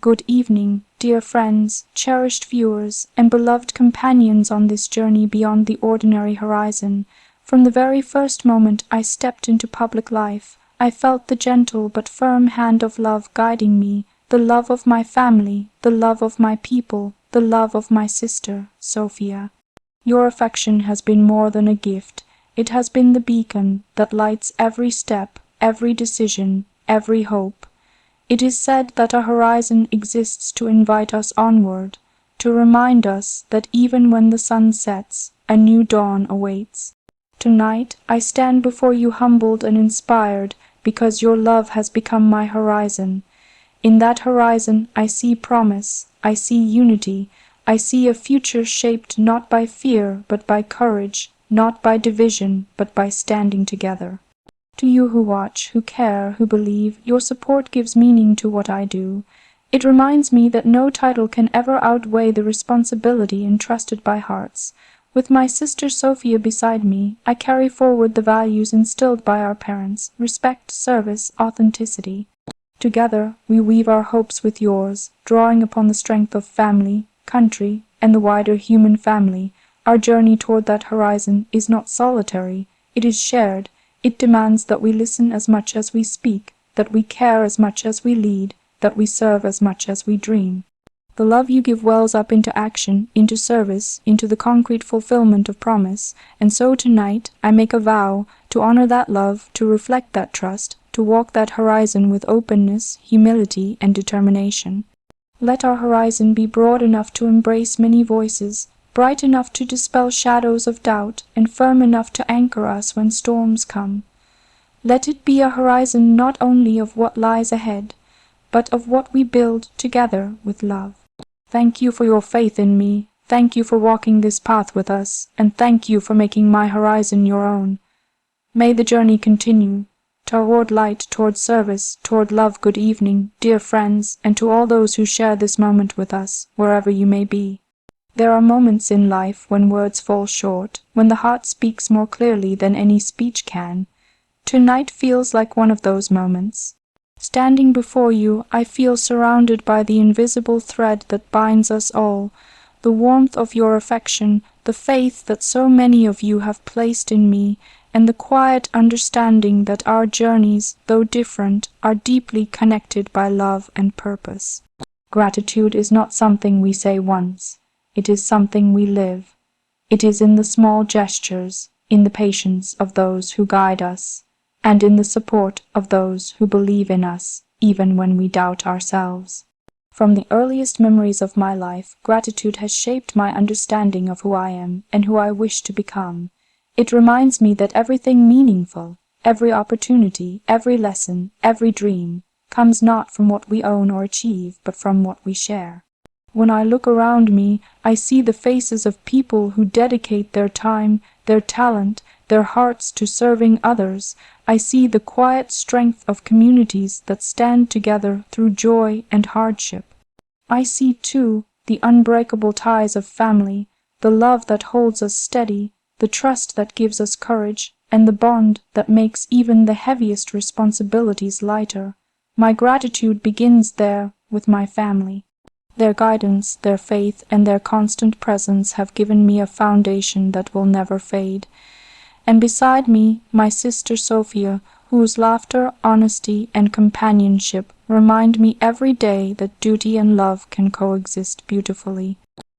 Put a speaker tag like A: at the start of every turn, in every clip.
A: Good evening, dear friends, cherished viewers, and beloved companions on this journey beyond the ordinary horizon. From the very first moment I stepped into public life, I felt the gentle but firm hand of love guiding me, the love of my family, the love of my people, the love of my sister, Sophia. Your affection has been more than a gift. It has been the beacon that lights every step, every decision, every hope. It is said that a horizon exists to invite us onward, to remind us that even when the sun sets, a new dawn awaits. Tonight I stand before you humbled and inspired because your love has become my horizon. In that horizon I see promise, I see unity, I see a future shaped not by fear but by courage, not by division but by standing together. To you who watch, who care, who believe, your support gives meaning to what I do. It reminds me that no title can ever outweigh the responsibility entrusted by hearts. With my sister Sophia beside me, I carry forward the values instilled by our parents: respect, service, authenticity. Together we weave our hopes with yours, drawing upon the strength of family, country, and the wider human family. Our journey toward that horizon is not solitary, it is shared. It demands that we listen as much as we speak, that we care as much as we lead, that we serve as much as we dream. The love you give wells up into action, into service, into the concrete fulfillment of promise, and so tonight I make a vow to honor that love, to reflect that trust, to walk that horizon with openness, humility, and determination. Let our horizon be broad enough to embrace many voices, bright enough to dispel shadows of doubt, and firm enough to anchor us when storms come. Let it be a horizon not only of what lies ahead, but of what we build together with love. Thank you for your faith in me, thank you for walking this path with us, and thank you for making my horizon your own. May the journey continue, toward light, toward service, toward love. Good evening, dear friends, and to all those who share this moment with us, wherever you may be. There are moments in life when words fall short, when the heart speaks more clearly than any speech can. Tonight feels like one of those moments. Standing before you, I feel surrounded by the invisible thread that binds us all, the warmth of your affection, the faith that so many of you have placed in me, and the quiet understanding that our journeys, though different, are deeply connected by love and purpose. Gratitude is not something we say once. It is something we live. It is in the small gestures, in the patience of those who guide us, and in the support of those who believe in us, even when we doubt ourselves. From the earliest memories of my life, gratitude has shaped my understanding of who I am and who I wish to become. It reminds me that everything meaningful, every opportunity, every lesson, every dream, comes not from what we own or achieve, but from what we share. When I look around me, I see the faces of people who dedicate their time, their talent, their hearts to serving others. I see the quiet strength of communities that stand together through joy and hardship. I see, too, the unbreakable ties of family, the love that holds us steady, the trust that gives us courage, and the bond that makes even the heaviest responsibilities lighter. My gratitude begins there with my family. Their guidance, their faith, and their constant presence have given me a foundation that will never fade. And beside me, my sister Sophia, whose laughter, honesty, and companionship remind me every day that duty and love can coexist beautifully.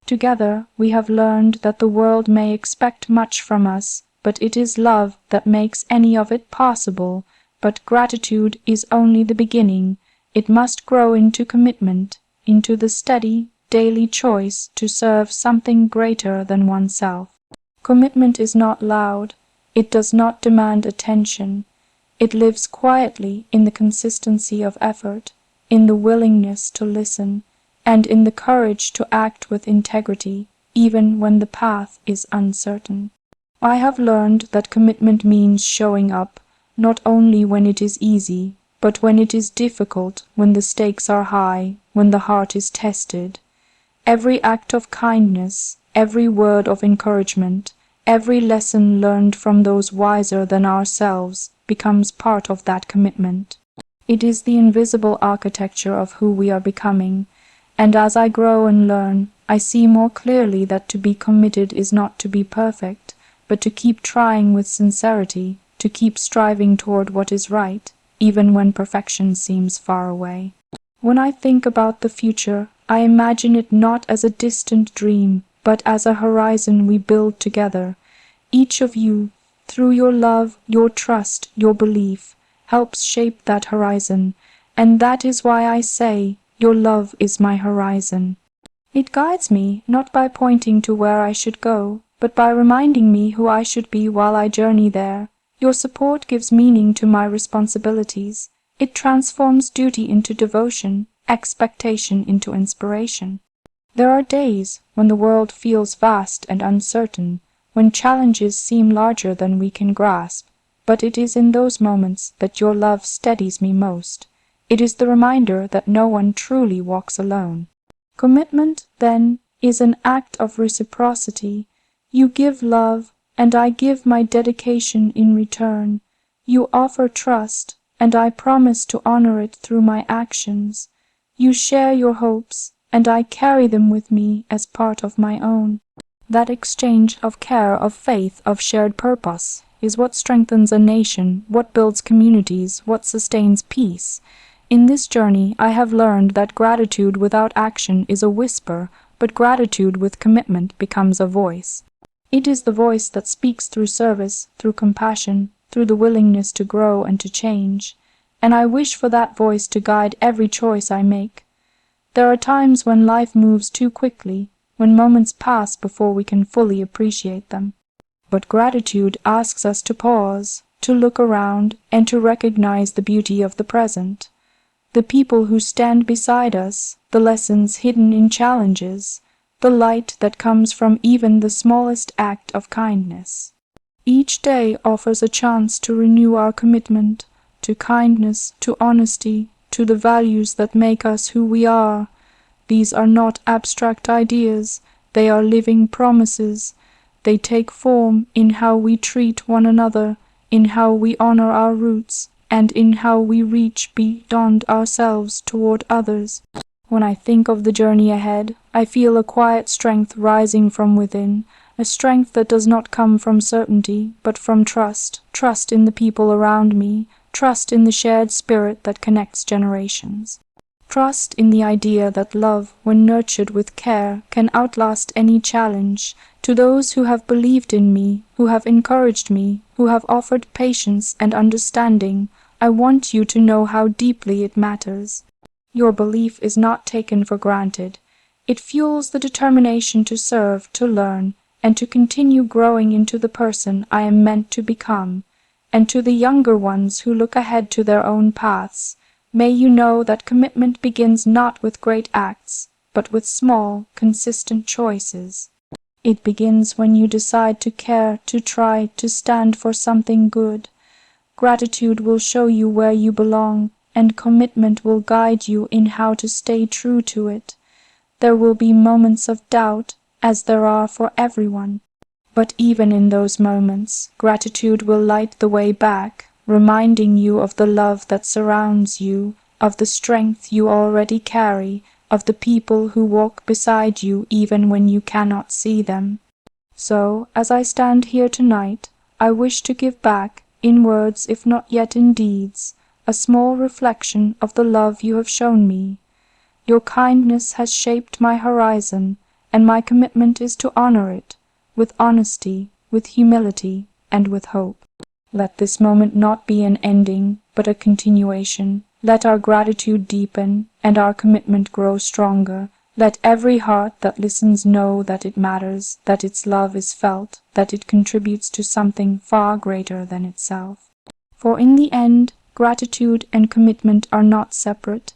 A: Together, we have learned that the world may expect much from us, but it is love that makes any of it possible. But gratitude is only the beginning. It must grow into commitment, into the steady, daily choice to serve something greater than oneself. Commitment is not loud. It does not demand attention. It lives quietly in the consistency of effort, in the willingness to listen, and in the courage to act with integrity, even when the path is uncertain. I have learned that commitment means showing up, not only when it is easy, but when it is difficult, when the stakes are high, when the heart is tested. Every act of kindness, every word of encouragement, every lesson learned from those wiser than ourselves becomes part of that commitment. It is the invisible architecture of who we are becoming, and as I grow and learn, I see more clearly that to be committed is not to be perfect, but to keep trying with sincerity, to keep striving toward what is right, even when perfection seems far away. When I think about the future, I imagine it not as a distant dream, but as a horizon we build together. Each of you, through your love, your trust, your belief, helps shape that horizon, and that is why I say, your love is my horizon. It guides me not by pointing to where I should go, but by reminding me who I should be while I journey there. Your support gives meaning to my responsibilities. It transforms duty into devotion, expectation into inspiration. There are days when the world feels vast and uncertain, when challenges seem larger than we can grasp, but it is in those moments that your love steadies me most. It is the reminder that no one truly walks alone. Commitment, then, is an act of reciprocity. You give love, and I give my dedication in return. You offer trust, and I promise to honor it through my actions. You share your hopes, and I carry them with me as part of my own. That exchange of care, of faith, of shared purpose is what strengthens a nation, what builds communities, what sustains peace. In this journey, I have learned that gratitude without action is a whisper, but gratitude with commitment becomes a voice. It is the voice that speaks through service, through compassion, through the willingness to grow and to change, and I wish for that voice to guide every choice I make. There are times when life moves too quickly, when moments pass before we can fully appreciate them. But gratitude asks us to pause, to look around, and to recognize the beauty of the present. The people who stand beside us, the lessons hidden in challenges, the light that comes from even the smallest act of kindness. Each day offers a chance to renew our commitment to kindness, to honesty, to the values that make us who we are. These are not abstract ideas, they are living promises. They take form in how we treat one another, in how we honor our roots, and in how we reach beyond ourselves toward others. When I think of the journey ahead, I feel a quiet strength rising from within, a strength that does not come from certainty, but from trust, trust in the people around me, trust in the shared spirit that connects generations. Trust in the idea that love, when nurtured with care, can outlast any challenge. To those who have believed in me, who have encouraged me, who have offered patience and understanding, I want you to know how deeply it matters. Your belief is not taken for granted. It fuels the determination to serve, to learn, and to continue growing into the person I am meant to become. And to the younger ones who look ahead to their own paths, may you know that commitment begins not with great acts, but with small, consistent choices. It begins when you decide to care, to try, to stand for something good. Gratitude will show you where you belong, and commitment will guide you in how to stay true to it. There will be moments of doubt, as there are for everyone. But even in those moments, gratitude will light the way back, reminding you of the love that surrounds you, of the strength you already carry, of the people who walk beside you even when you cannot see them. So, as I stand here tonight, I wish to give back, in words if not yet in deeds, a small reflection of the love you have shown me. Your kindness has shaped my horizon, and my commitment is to honor it, with honesty, with humility, and with hope. Let this moment not be an ending, but a continuation. Let our gratitude deepen, and our commitment grow stronger. Let every heart that listens know that it matters, that its love is felt, that it contributes to something far greater than itself. For in the end, gratitude and commitment are not separate.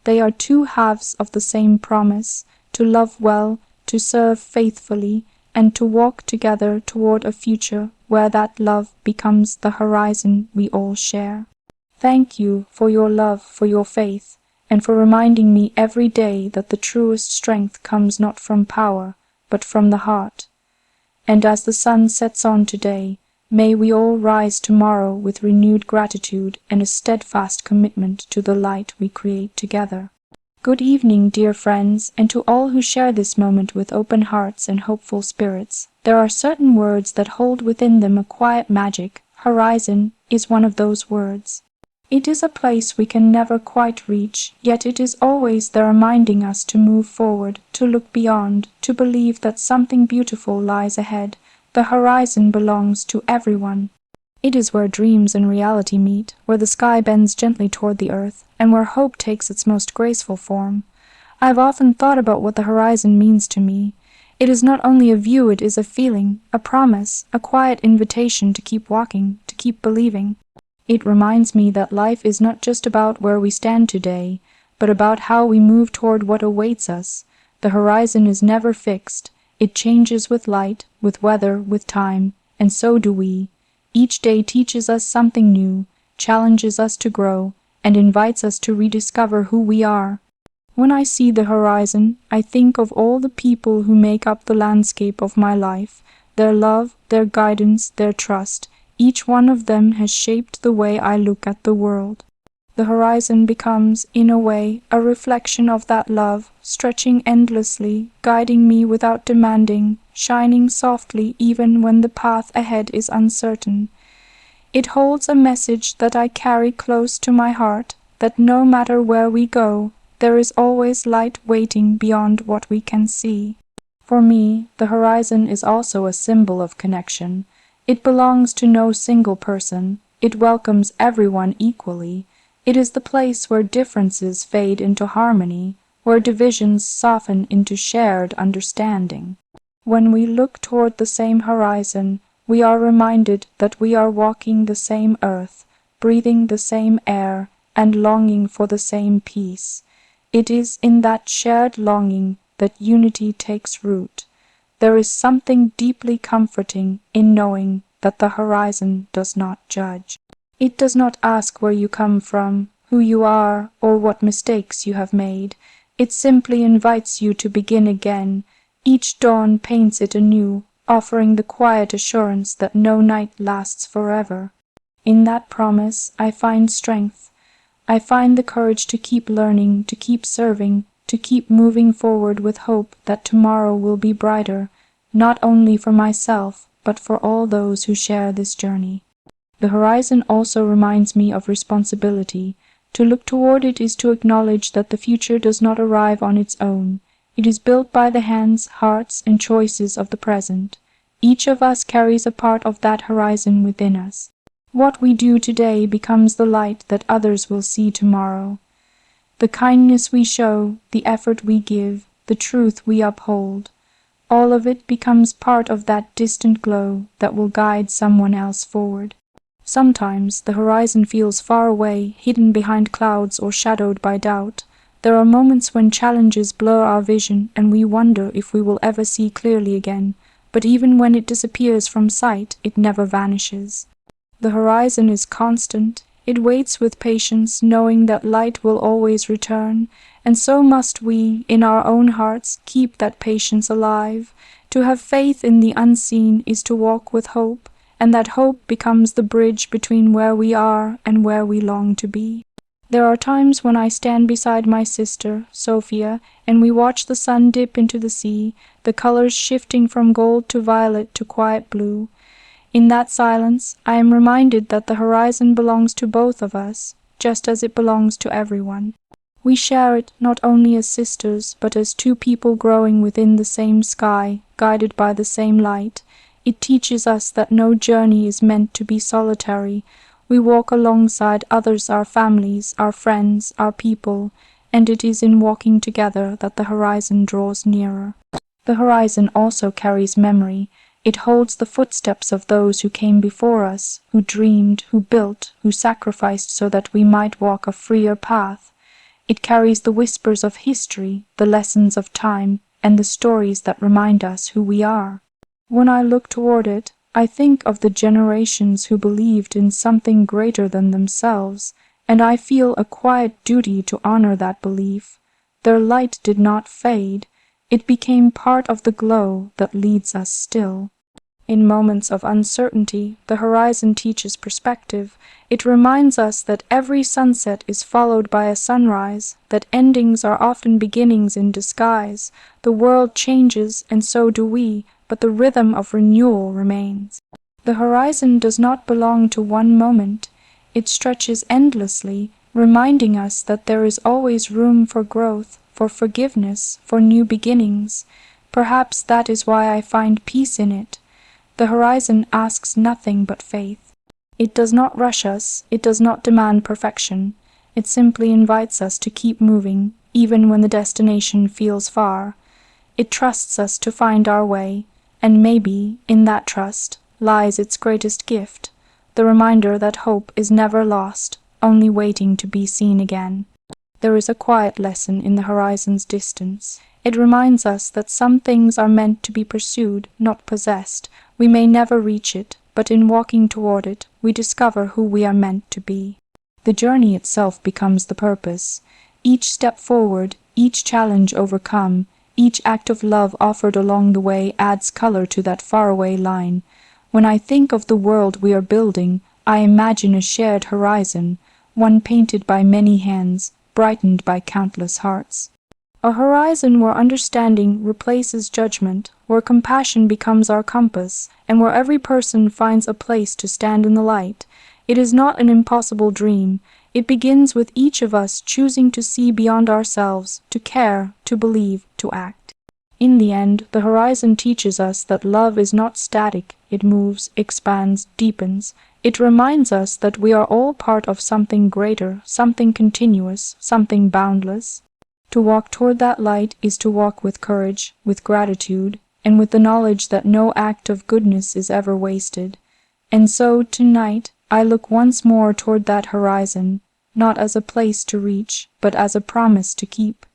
A: They are two halves of the same promise, to love well, to serve faithfully, and to walk together toward a future where that love becomes the horizon we all share. Thank you for your love, for your faith, and for reminding me every day that the truest strength comes not from power, but from the heart. And as the sun sets on today, May we all rise tomorrow with renewed gratitude and a steadfast commitment to the light we create together. Good evening, dear friends, and to all who share this moment with open hearts and hopeful spirits. There are certain words that hold within them a quiet magic. Horizon is one of those words. It is a place we can never quite reach, yet it is always there reminding us to move forward, to look beyond, to believe that something beautiful lies ahead. The horizon belongs to everyone. It is where dreams and reality meet, where the sky bends gently toward the earth, and where hope takes its most graceful form. I have often thought about what the horizon means to me. It is not only a view, it is a feeling, a promise, a quiet invitation to keep walking, to keep believing. It reminds me that life is not just about where we stand today, but about how we move toward what awaits us. The horizon is never fixed. It changes with light, with weather, with time, and so do we. Each day teaches us something new, challenges us to grow, and invites us to rediscover who we are. When I see the horizon, I think of all the people who make up the landscape of my life, their love, their guidance, their trust. Each one of them has shaped the way I look at the world. The horizon becomes, in a way, a reflection of that love, stretching endlessly, guiding me without demanding, shining softly even when the path ahead is uncertain. It holds a message that I carry close to my heart, that no matter where we go, there is always light waiting beyond what we can see. For me, the horizon is also a symbol of connection. It belongs to no single person. It welcomes everyone equally. It is the place where differences fade into harmony, where divisions soften into shared understanding. When we look toward the same horizon, we are reminded that we are walking the same earth, breathing the same air, and longing for the same peace. It is in that shared longing that unity takes root. There is something deeply comforting in knowing that the horizon does not judge. It does not ask where you come from, who you are, or what mistakes you have made. It simply invites you to begin again. Each dawn paints it anew, offering the quiet assurance that no night lasts forever. In that promise, I find strength. I find the courage to keep learning, to keep serving, to keep moving forward with hope that tomorrow will be brighter, not only for myself, but for all those who share this journey. The horizon also reminds me of responsibility. To look toward it is to acknowledge that the future does not arrive on its own. It is built by the hands, hearts, and choices of the present. Each of us carries a part of that horizon within us. What we do today becomes the light that others will see tomorrow. The kindness we show, the effort we give, the truth we uphold, all of it becomes part of that distant glow that will guide someone else forward. Sometimes the horizon feels far away, hidden behind clouds or shadowed by doubt. There are moments when challenges blur our vision and we wonder if we will ever see clearly again, but even when it disappears from sight, it never vanishes. The horizon is constant. It waits with patience, knowing that light will always return, and so must we, in our own hearts, keep that patience alive. To have faith in the unseen is to walk with hope, and that hope becomes the bridge between where we are and where we long to be. There are times when I stand beside my sister, Sophia, and we watch the sun dip into the sea, the colors shifting from gold to violet to quiet blue. In that silence, I am reminded that the horizon belongs to both of us, just as it belongs to everyone. We share it not only as sisters, but as two people growing within the same sky, guided by the same light. It teaches us that no journey is meant to be solitary. We walk alongside others, our families, our friends, our people, and it is in walking together that the horizon draws nearer. The horizon also carries memory. It holds the footsteps of those who came before us, who dreamed, who built, who sacrificed so that we might walk a freer path. It carries the whispers of history, the lessons of time, and the stories that remind us who we are. When I look toward it, I think of the generations who believed in something greater than themselves, and I feel a quiet duty to honor that belief. Their light did not fade. It became part of the glow that leads us still. In moments of uncertainty, the horizon teaches perspective. It reminds us that every sunset is followed by a sunrise, that endings are often beginnings in disguise. The world changes, and so do we, but the rhythm of renewal remains. The horizon does not belong to one moment. It stretches endlessly, reminding us that there is always room for growth, for forgiveness, for new beginnings. Perhaps that is why I find peace in it. The horizon asks nothing but faith. It does not rush us, it does not demand perfection. It simply invites us to keep moving, even when the destination feels far. It trusts us to find our way, and maybe, in that trust, lies its greatest gift, the reminder that hope is never lost, only waiting to be seen again. There is a quiet lesson in the horizon's distance. It reminds us that some things are meant to be pursued, not possessed. We may never reach it, but in walking toward it, we discover who we are meant to be. The journey itself becomes the purpose. Each step forward, each challenge overcome, each act of love offered along the way adds color to that faraway line. When I think of the world we are building, I imagine a shared horizon, one painted by many hands, brightened by countless hearts. A horizon where understanding replaces judgment, where compassion becomes our compass, and where every person finds a place to stand in the light. It is not an impossible dream. It begins with each of us choosing to see beyond ourselves, to care, to believe, to act. In the end, the horizon teaches us that love is not static. It moves, expands, deepens. It reminds us that we are all part of something greater, something continuous, something boundless. To walk toward that light is to walk with courage, with gratitude, and with the knowledge that no act of goodness is ever wasted. And so, tonight, I look once more toward that horizon, not as a place to reach, but as a promise to keep.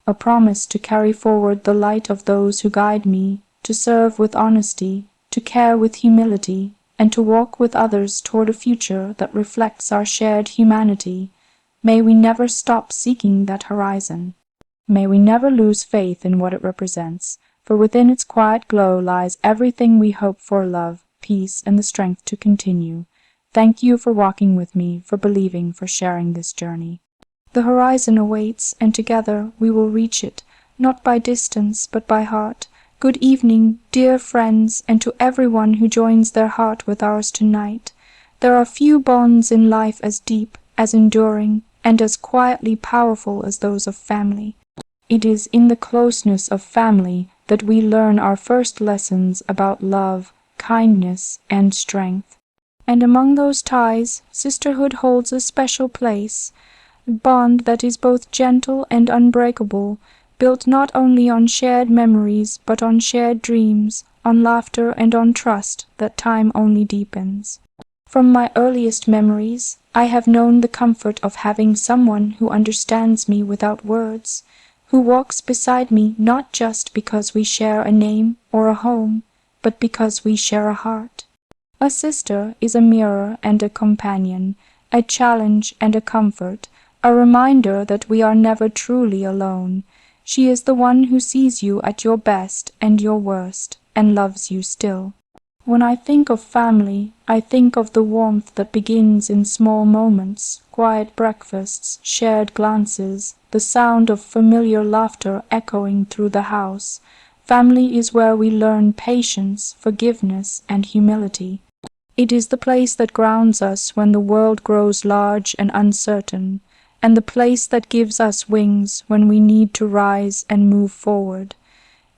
A: A promise to carry forward the light of those who guide me, to serve with honesty, to care with humility, and to walk with others toward a future that reflects our shared humanity. May we never stop seeking that horizon. May we never lose faith in what it represents, for within its quiet glow lies everything we hope for: love, peace, and the strength to continue. Thank you for walking with me, for believing, for sharing this journey. The horizon awaits, and together we will reach it, not by distance, but by heart. Good evening, dear friends, and to everyone who joins their heart with ours tonight. There are few bonds in life as deep, as enduring, and as quietly powerful as those of family. It is in the closeness of family that we learn our first lessons about love, kindness, and strength. And among those ties, sisterhood holds a special place, a bond that is both gentle and unbreakable, built not only on shared memories, but on shared dreams, on laughter and on trust that time only deepens. From my earliest memories, I have known the comfort of having someone who understands me without words, who walks beside me not just because we share a name or a home, but because we share a heart. A sister is a mirror and a companion, a challenge and a comfort, a reminder that we are never truly alone. She is the one who sees you at your best and your worst, and loves you still. When I think of family, I think of the warmth that begins in small moments, quiet breakfasts, shared glances, the sound of familiar laughter echoing through the house. Family is where we learn patience, forgiveness, and humility. It is the place that grounds us when the world grows large and uncertain, and the place that gives us wings when we need to rise and move forward.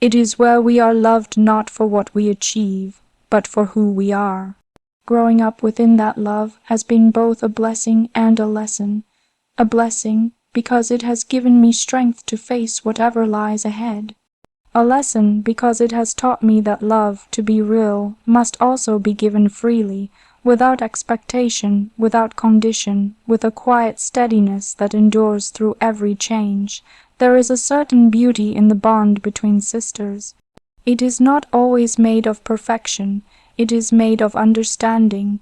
A: It is where we are loved not for what we achieve, but for who we are. Growing up within that love has been both a blessing and a lesson. A blessing because it has given me strength to face whatever lies ahead. A lesson because it has taught me that love, to be real, must also be given freely, without expectation, without condition, with a quiet steadiness that endures through every change. There is a certain beauty in the bond between sisters. It is not always made of perfection, it is made of understanding.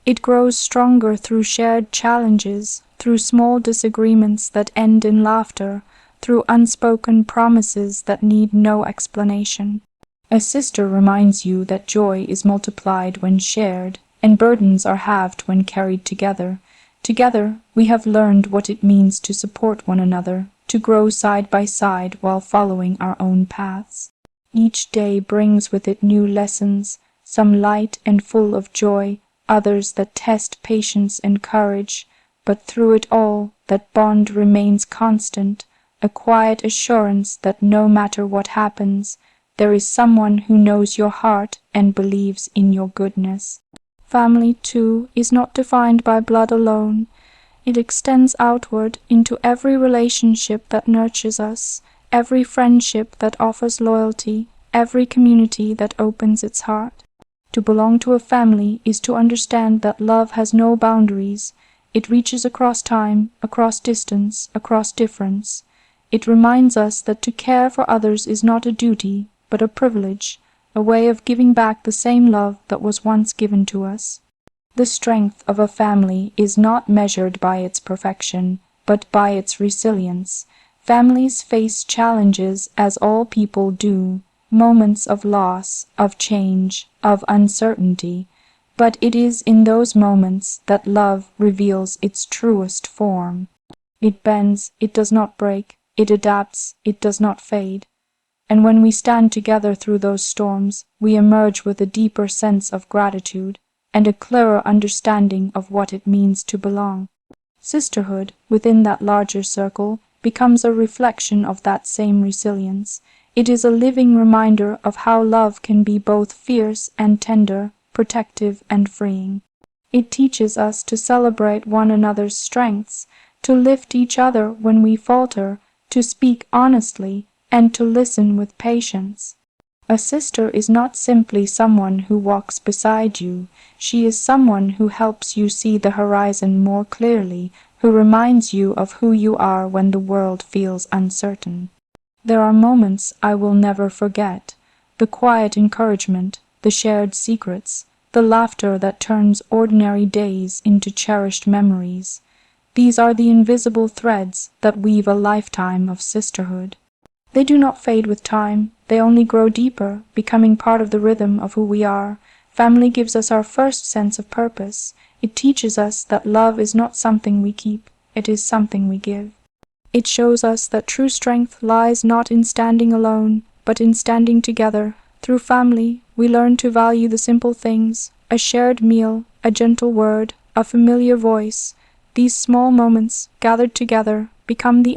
A: It grows stronger through shared challenges, through small disagreements that end in laughter, through unspoken promises that need no explanation. A sister reminds you that joy is multiplied when shared, and burdens are halved when carried together. Together, we have learned what it means to support one another, to grow side by side while following our own paths. Each day brings with it new lessons, some light and full of joy, others that test patience and courage, but through it all, that bond remains constant, a quiet assurance that no matter what happens, there is someone who knows your heart and believes in your goodness. Family, too, is not defined by blood alone. It extends outward into every relationship that nurtures us, every friendship that offers loyalty, every community that opens its heart. To belong to a family is to understand that love has no boundaries. It reaches across time, across distance, across difference. It reminds us that to care for others is not a duty, but a privilege, a way of giving back the same love that was once given to us. The strength of a family is not measured by its perfection, but by its resilience. Families face challenges as all people do, moments of loss, of change, of uncertainty, but it is in those moments that love reveals its truest form. It bends, it does not break, it adapts, it does not fade. And when we stand together through those storms, we emerge with a deeper sense of gratitude and a clearer understanding of what it means to belong. Sisterhood, within that larger circle, becomes a reflection of that same resilience. It is a living reminder of how love can be both fierce and tender, protective and freeing. It teaches us to celebrate one another's strengths, to lift each other when we falter, to speak honestly, and to listen with patience. A sister is not simply someone who walks beside you. She is someone who helps you see the horizon more clearly, who reminds you of who you are when the world feels uncertain. There are moments I will never forget, the quiet encouragement, the shared secrets, the laughter that turns ordinary days into cherished memories. These are the invisible threads that weave a lifetime of sisterhood. They do not fade with time, they only grow deeper, becoming part of the rhythm of who we are. Family gives us our first sense of purpose. It teaches us that love is not something we keep, it is something we give. It shows us that true strength lies not in standing alone, but in standing together. Through family, we learn to value the simple things, a shared meal, a gentle word, a familiar voice. These small moments, gathered together, become the